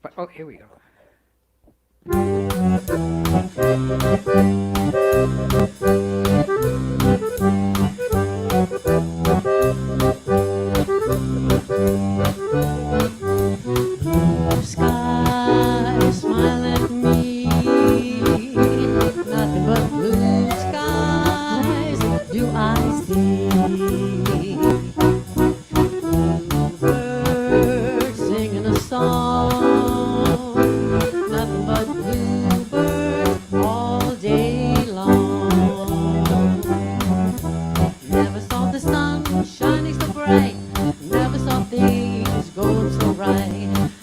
But oh, here we go. Blue sky, smile at me. Nothing but blue skies do I see. Bluebirds singing a song. Nothing but bluebirds all day long. Never saw the sun shining so bright. Never saw things going so right.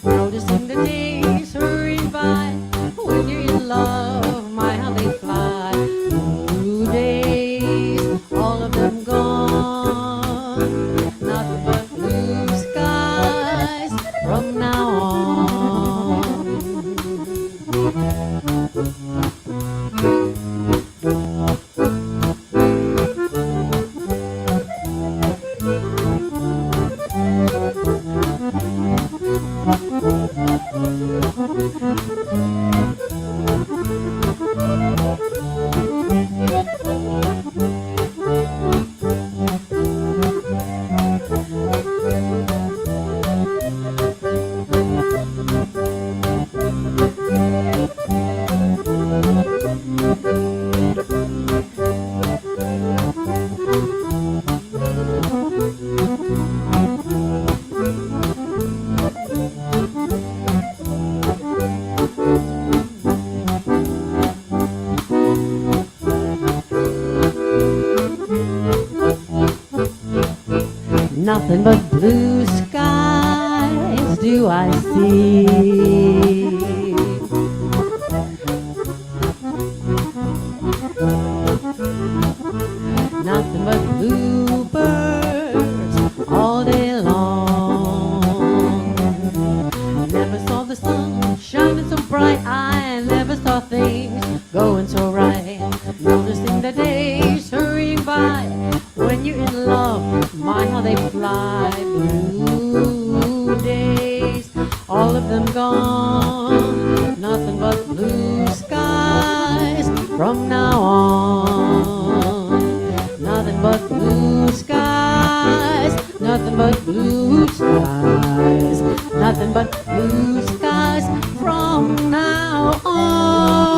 Noticing the days hurrying by. When you're in love, my how they fly. Blue days, all of them gone. Nothing but blue skies from now on. Nothing but blue skies do I see. Nothing but bluebirds all day long. Never saw the sun shining so bright. I never saw things going so right. Noticing the days hurrying by. When you're in love, my how they fly. Blue days, all of them gone. Nothing but blue skies from now on. Nothing but blue skies. Nothing but blue skies. Nothing but blue skies from now on.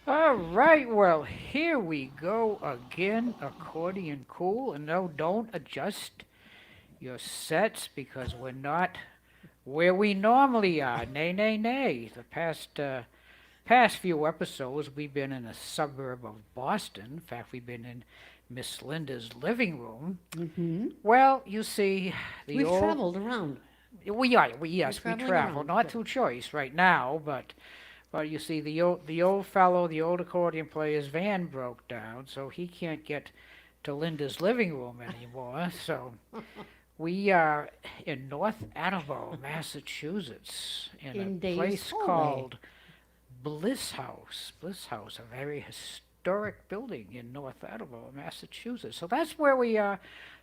All right, well, here we go again. Accordion cool. And no, don't adjust your sets because we're not where we normally are. Nay, nay, nay. The past few episodes, we've been in a suburb of Boston. In fact, we've been in Miss Linda's living room. Mm-hmm. Well, you see, the We've old traveled around. yes, we traveling travel. around, Not yeah. through choice right now, but you see, the old accordion player's van broke down, so he can't get to Linda's living room anymore. So we are in North Attleboro, Massachusetts, in a In days place hallway. called Bliss House. Bliss House, a very historic building in North Attleboro, Massachusetts. So that's where we are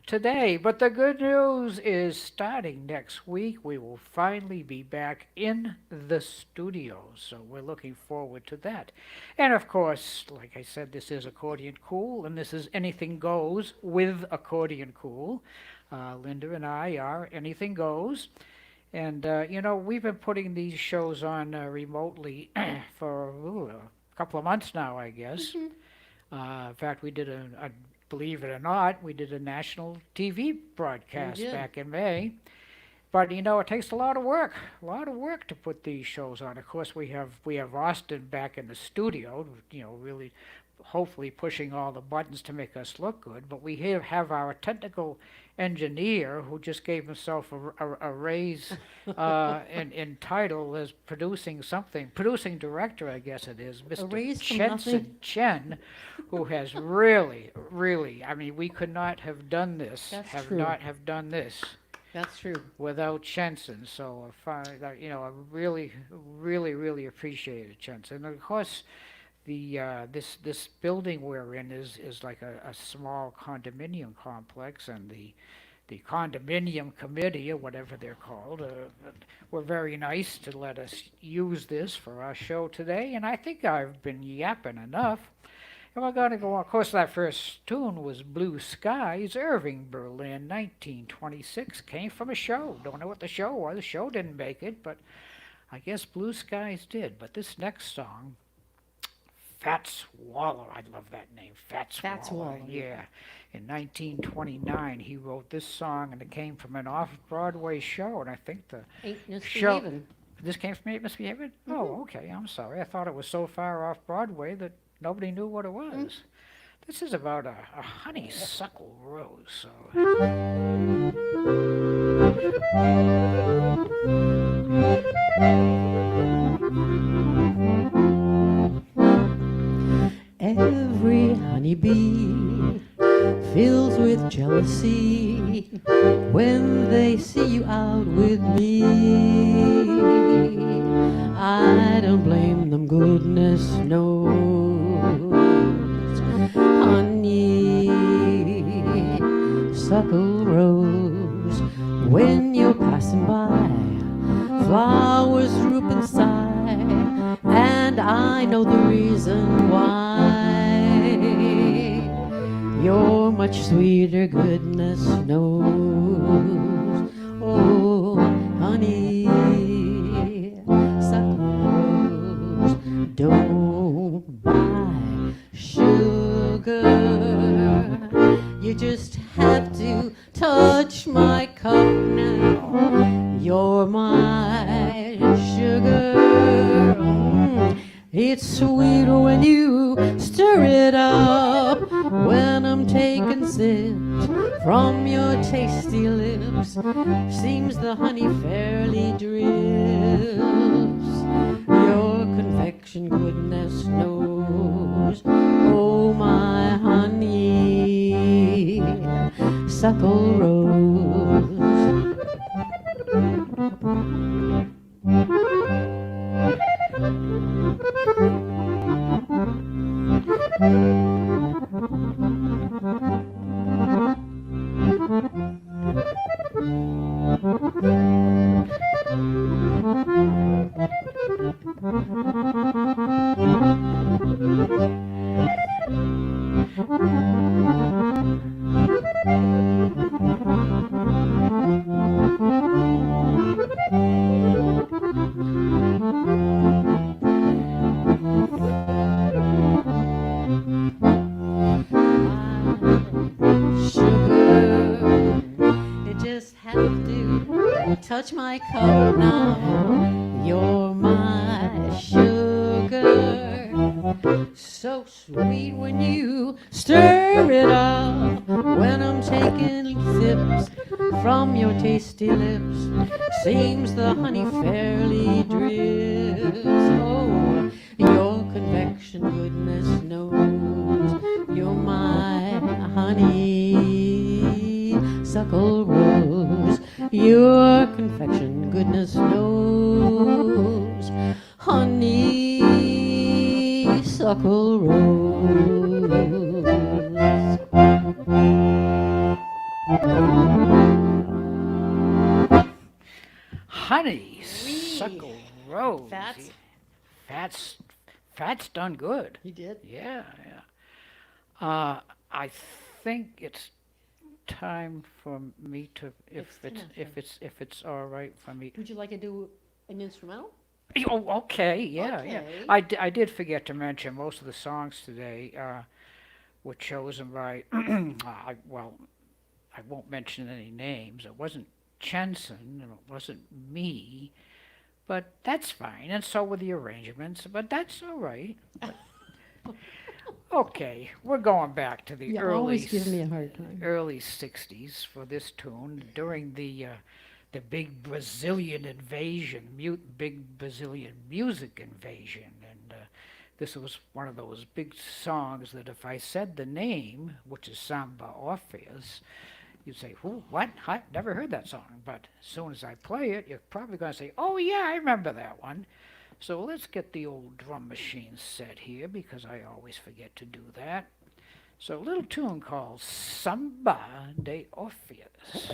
today. But the good news is starting next week, we will finally be back in the studio. So we're looking forward to that. And of course, like I said, this is Accordion Cool, and this is Anything Goes with Accordion Cool. Linda and I are Anything Goes. And, we've been putting these shows on remotely for a couple of months now, I guess. Mm-hmm. In fact, believe it or not, we did a national TV We broadcast did. back in May. But, it takes a lot of work to put these shows on. Of course, we have Austin back in the studio, really hopefully pushing all the buttons to make us look good. But we have our technical engineer who just gave himself a raise in title as producing director, I guess it is, A Mr. raise from nothing. Chenson Chen, who has really, really, I mean, we could not have done this, That's have true. not have done this That's true. without Chenson. So, I really, really, really appreciate it, Chenson. And of course, this building we're in is like a small condominium complex, and the condominium committee, or whatever they're called, were very nice to let us use this for our show today. And I think I've been yapping enough. And we're going to go on. Of course, that first tune was Blue Skies, Irving, Berlin, 1926. Came from a show. Don't know what the show was. The show didn't make it, but I guess Blue Skies did. But this next song, Fats Waller, I love that name, Fats Fats Waller. Waller. Yeah. In 1929, he wrote this song, and it came from an off-Broadway show, and I think the Ain't show. misbehaving. This came from Ain't Misbehaving? Mhm. Oh, okay. I'm sorry. I thought it was so far off Broadway that nobody knew what it was. This is about a honeysuckle rose. So Every honeybee fills with jealousy when they see you out with me. I don't blame them, goodness knows. Honey, suckle rose, when you're passing by, flowers droop and sigh, and I know the reason why. You're much sweeter, goodness knows. Oh, honey, suckle rose, don't buy sugar. You just have to touch my cup now. You're my sugar. It's sweeter when you stir it up. When I'm taking sips from your tasty lips, seems the honey fairly drips. Your confection, goodness knows. Oh, my honey, suckle rose. Touch my cup now, you're my sugar. So sweet when you stir it up. When I'm taking sips from your tasty lips, seems the honey fairly drips. Oh, your convection, goodness knows. You're my honey, suckle rose. Your confection, goodness knows. Honey, suckle rose. honeysuckle rose. Fats? Fats done good. He did? Yeah, yeah. I think it's time for me to, if it's all right for me. Would you like to do an instrumental? Oh, okay, yeah, yeah. Okay. I did forget to mention most of the songs today were chosen by, well, I won't mention any names. It wasn't Chenson, and it wasn't me, but that's fine. And so were the arrangements, but that's all right. Okay, we're going back to the You early always give me a hard time. early 60s for this tune during the big Brazilian invasion, big Brazilian music invasion. And this was one of those big songs that if I said the name, which is Samba Orpheus, you'd say, who, what? I never heard that song. But as soon as I play it, you're probably going to say, oh, yeah, I remember that one. So let's get the old drum machine set here because I always forget to do that. So a little tune called Samba de Orpheus.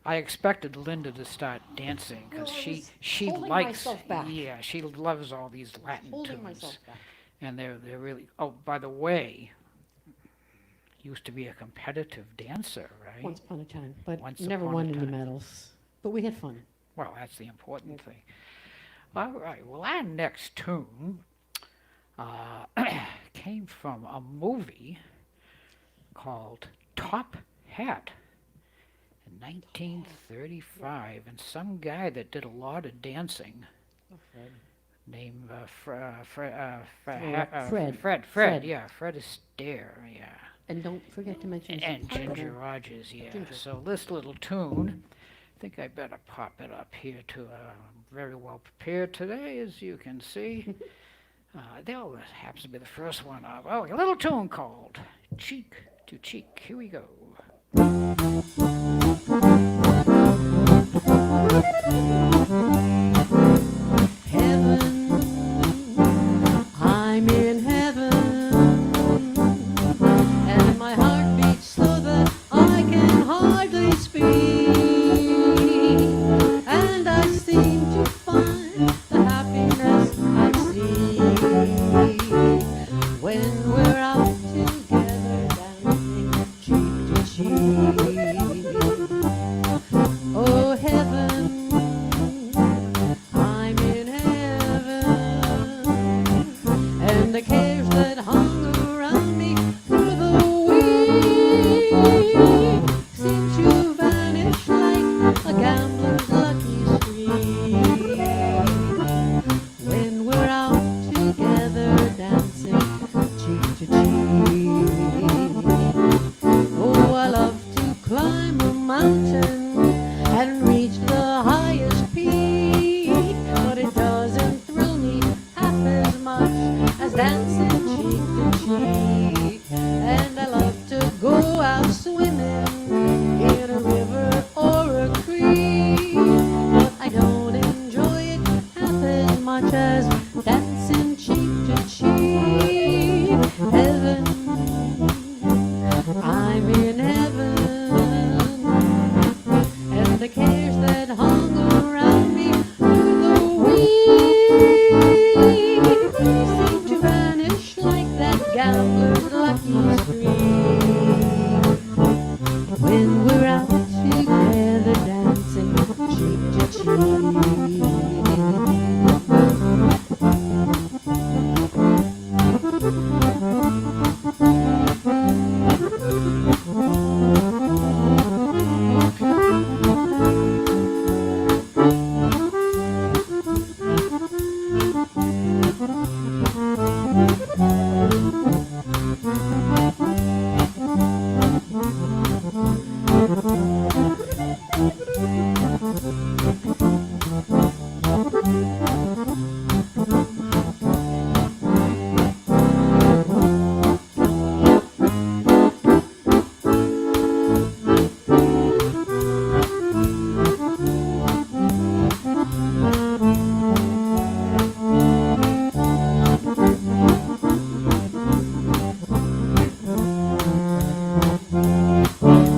I expected Linda to start dancing because Well, I was she holding likes myself back. yeah she loves all these Latin Holding tunes myself back. and they're really oh by the way used to be a competitive dancer right Once upon a time, but Once never upon a won any time. medals. But we had fun. well that's the important thing all right well our next tune uh, came from a movie called Top Hat in 1935 and some guy that did a lot of dancing Oh, Fred. named Fred. Fred, yeah, Fred Astaire, yeah, And don't forget to mention his and partner. Ginger Rogers, yeah. Ginger. So this little tune, I think I better pop it up here to very well prepared today, as you can see. There happens to be the first one up. Oh, a little tune called Cheek to Cheek. Here we go. Heaven, I'm in heaven, and my heart beats so that I can hardly speak, and I seem to find the happiness I see when we're out together dancing cheek to cheek. Oh heaven, I'm in heaven, and the cares that hung around me through the week seem to vanish like a gambler's lucky streak when we're out together dancing cheek to cheek. Oh, I love to climb a mountain and reach the highest peak, but it doesn't thrill me half as much as dancing cheek to cheek. And I love to go out swimming in a river or a creek, but I don't enjoy it half as much as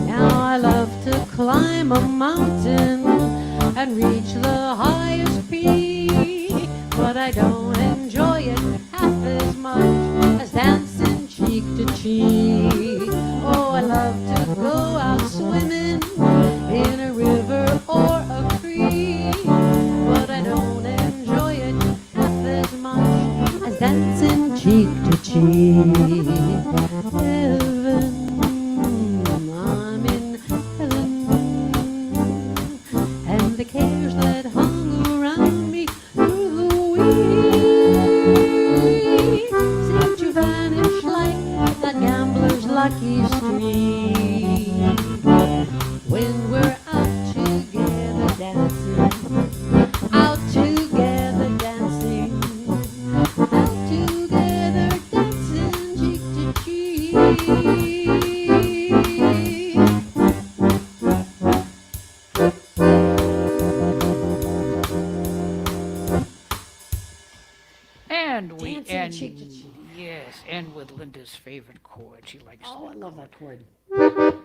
Now I love to climb a mountain and reach the highest peak, but I don't enjoy it half as much as dancing cheek to cheek. Oh, I love to go out swimming in a river or a creek, but I don't enjoy it half as much as dancing cheek to cheek. Heaven, I'm in heaven, and the cares that hung around me through the week seem to vanish like that gambler's lucky streak. When we're out together dancing, out together dancing, out together dancing cheek to cheek. And we Dancing end, cheek to cheek. yes, end with Linda's favorite chord. She likes Oh, I that love chord. that chord.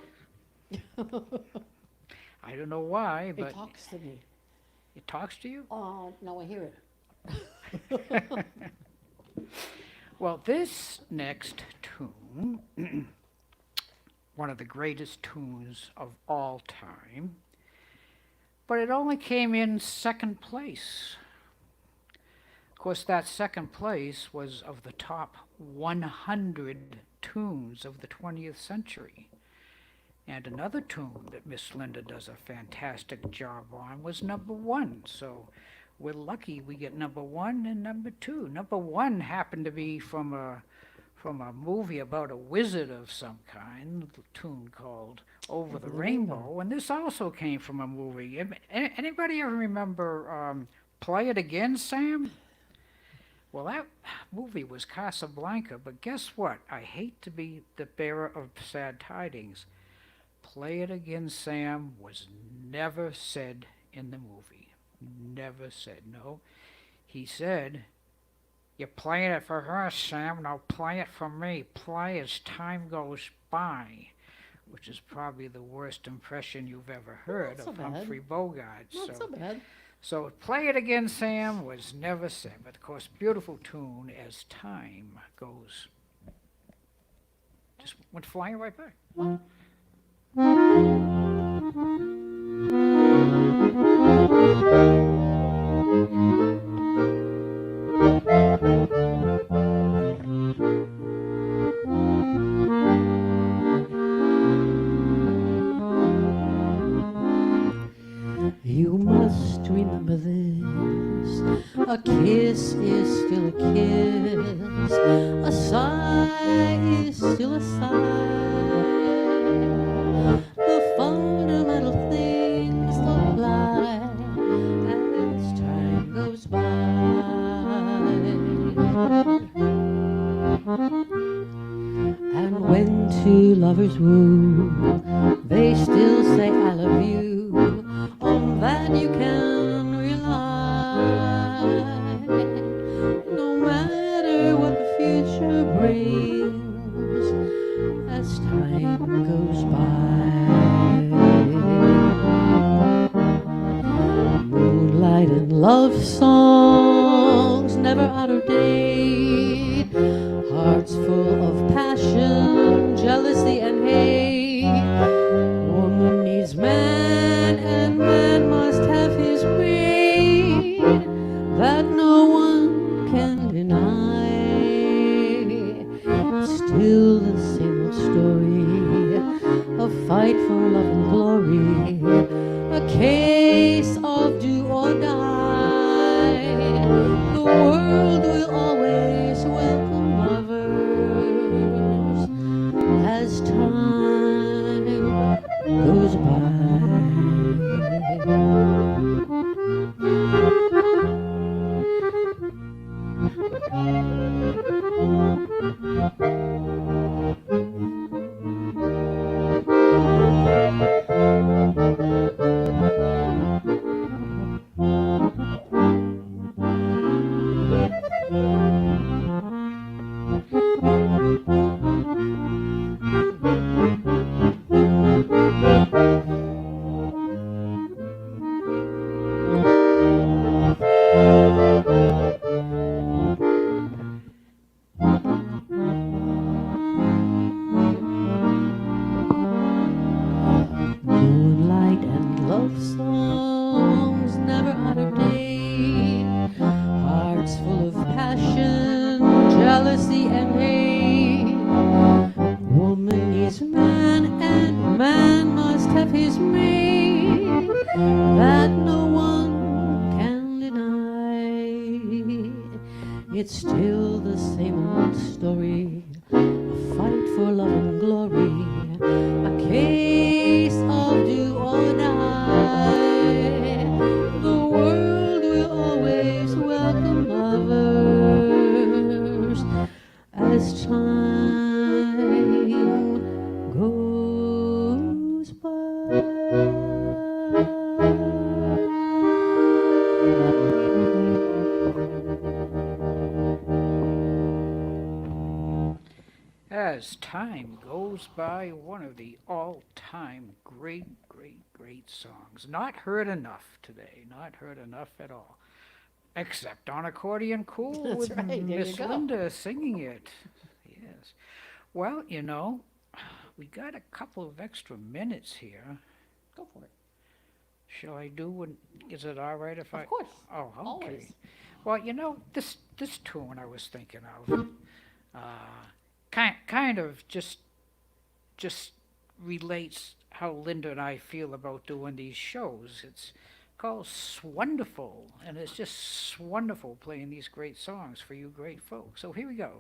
I don't know why, It but talks to me. it talks to you. Oh, now I hear it. Well, this next tune, one of the greatest tunes of all time, but it only came in second place. Of course, that second place was of the top 100 tunes of the 20th century. And another tune that Miss Linda does a fantastic job on was number one. So we're lucky we get number one and number two. Number one happened to be from a movie about a wizard of some kind, a tune called Over the Rainbow. And this also came from a movie. Anybody ever remember Play It Again, Sam? Well, that movie was Casablanca, but guess what? I hate to be the bearer of sad tidings. Play It Again, Sam was never said in the movie. Never said. No. He said, "You're playing it for her, Sam. Now play it for me. Play as time goes by," which is probably the worst impression you've ever heard Not so of bad. Humphrey Bogart. Not so bad. So Play It Again, Sam was never said. But of course, beautiful tune as time goes. Just went flying right by. You must remember this. A kiss is still a kiss. A sigh is still a sigh. The fundamental things apply as time goes by. And when two lovers woo, they still say I love you. On that you can rely. No matter what the future brings, as time goes by. Moonlight and love songs never out of date. Hearts full of passion, jealousy and hate. Woman needs man and man must have his way. a case of do or die. The world will always welcome lovers as time goes Moonlight and love songs never out of date. Hearts full of passion, jealousy, and hate. Woman needs man, and man must have his mate. That no one can deny. It's still the same old story. A fight for love and glory. A case of do or die. The world will always welcome lovers as time goes by. As time goes by, one of the all-time great songs. Not heard enough today. Not heard enough at all. Except on Accordion Cool That's with right, there you Miss go. Linda singing it. Yes. Well, we got a couple of extra minutes here. Go for it. Shall I do one? Is it all right if I? Of course. Oh, okay. Always. Well, this tune I was thinking of, kind of just relates how Linda and I feel about doing these shows. It's called Swonderful, and it's just wonderful playing these great songs for you great folks. So here we go.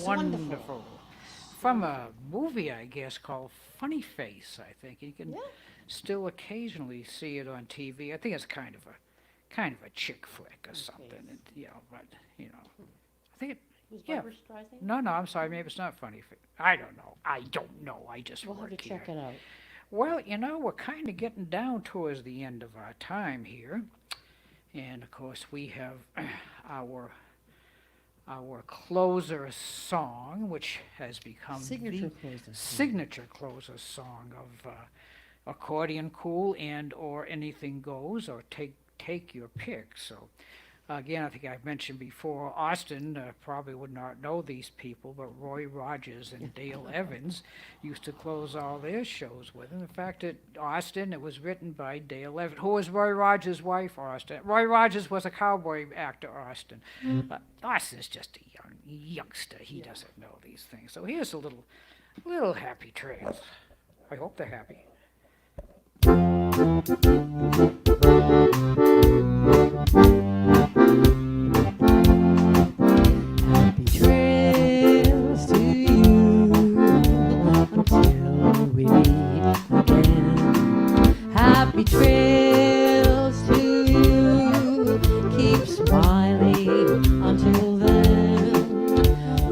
Wonderful. From a movie, I guess, called Funny Face, I think. You can Yeah. still occasionally see it on TV. I think it's kind of a chick flick or something. But I think it. Who's Yeah. Barbara Streisand? No, I'm sorry. Maybe it's not Funny Face. I don't know. I just We'll have to work here. check it out. Well, we're kind of getting down towards the end of our time here, and of course we have our our closer song, which has become Signature the closer song. signature closer song of Accordion Cool and or Anything Goes or Take Your Pick. So again, I think I've mentioned before, Austin probably would not know these people, but Roy Rogers and Dale Evans used to close all their shows with. And in fact, at Austin, it was written by Dale Evans, who was Roy Rogers' wife, Austin. Roy Rogers was a cowboy actor, Austin. Austin's just a youngster. He doesn't know these things. So here's a little Happy Trails. I hope they're happy. Happy trails to you until we meet again. Happy trails to you. Keep smiling until then.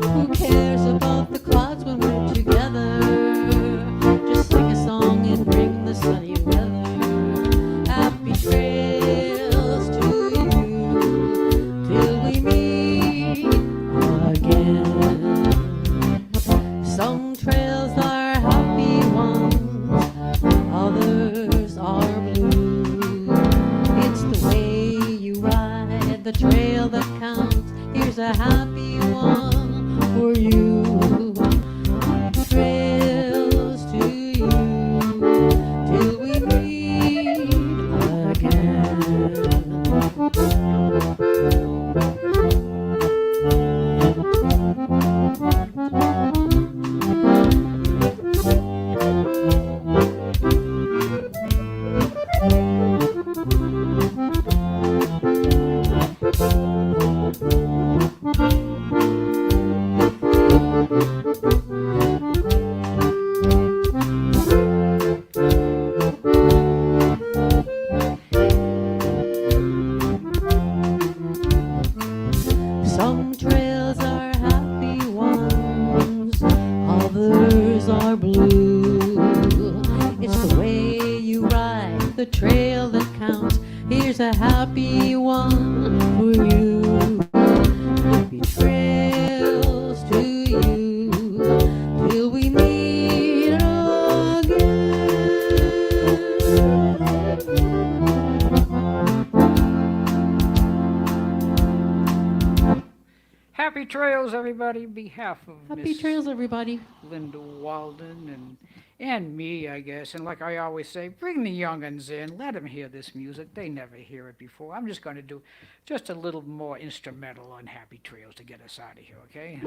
Who cares about the clouds when we're together? Just sing a song and bring the sunny weather. Happy trails to you till we meet again. Some trails are happy ones, others are blue. It's the way you ride the trail that counts. Here's a happy one for you. Trails to you till we meet again. Some trails are happy ones, others are blue. It's the way you ride the trail that counts. Here's a happy one for you. Happy trails to you till we meet again. Happy trails, everybody, on behalf of Happy Miss trails, everybody. Linda Walden and me, I guess. And like I always say, bring the young'uns in. Let them hear this music. They never hear it before. I'm just going to do just a little more instrumental on Happy Trails to get us out of here, okay?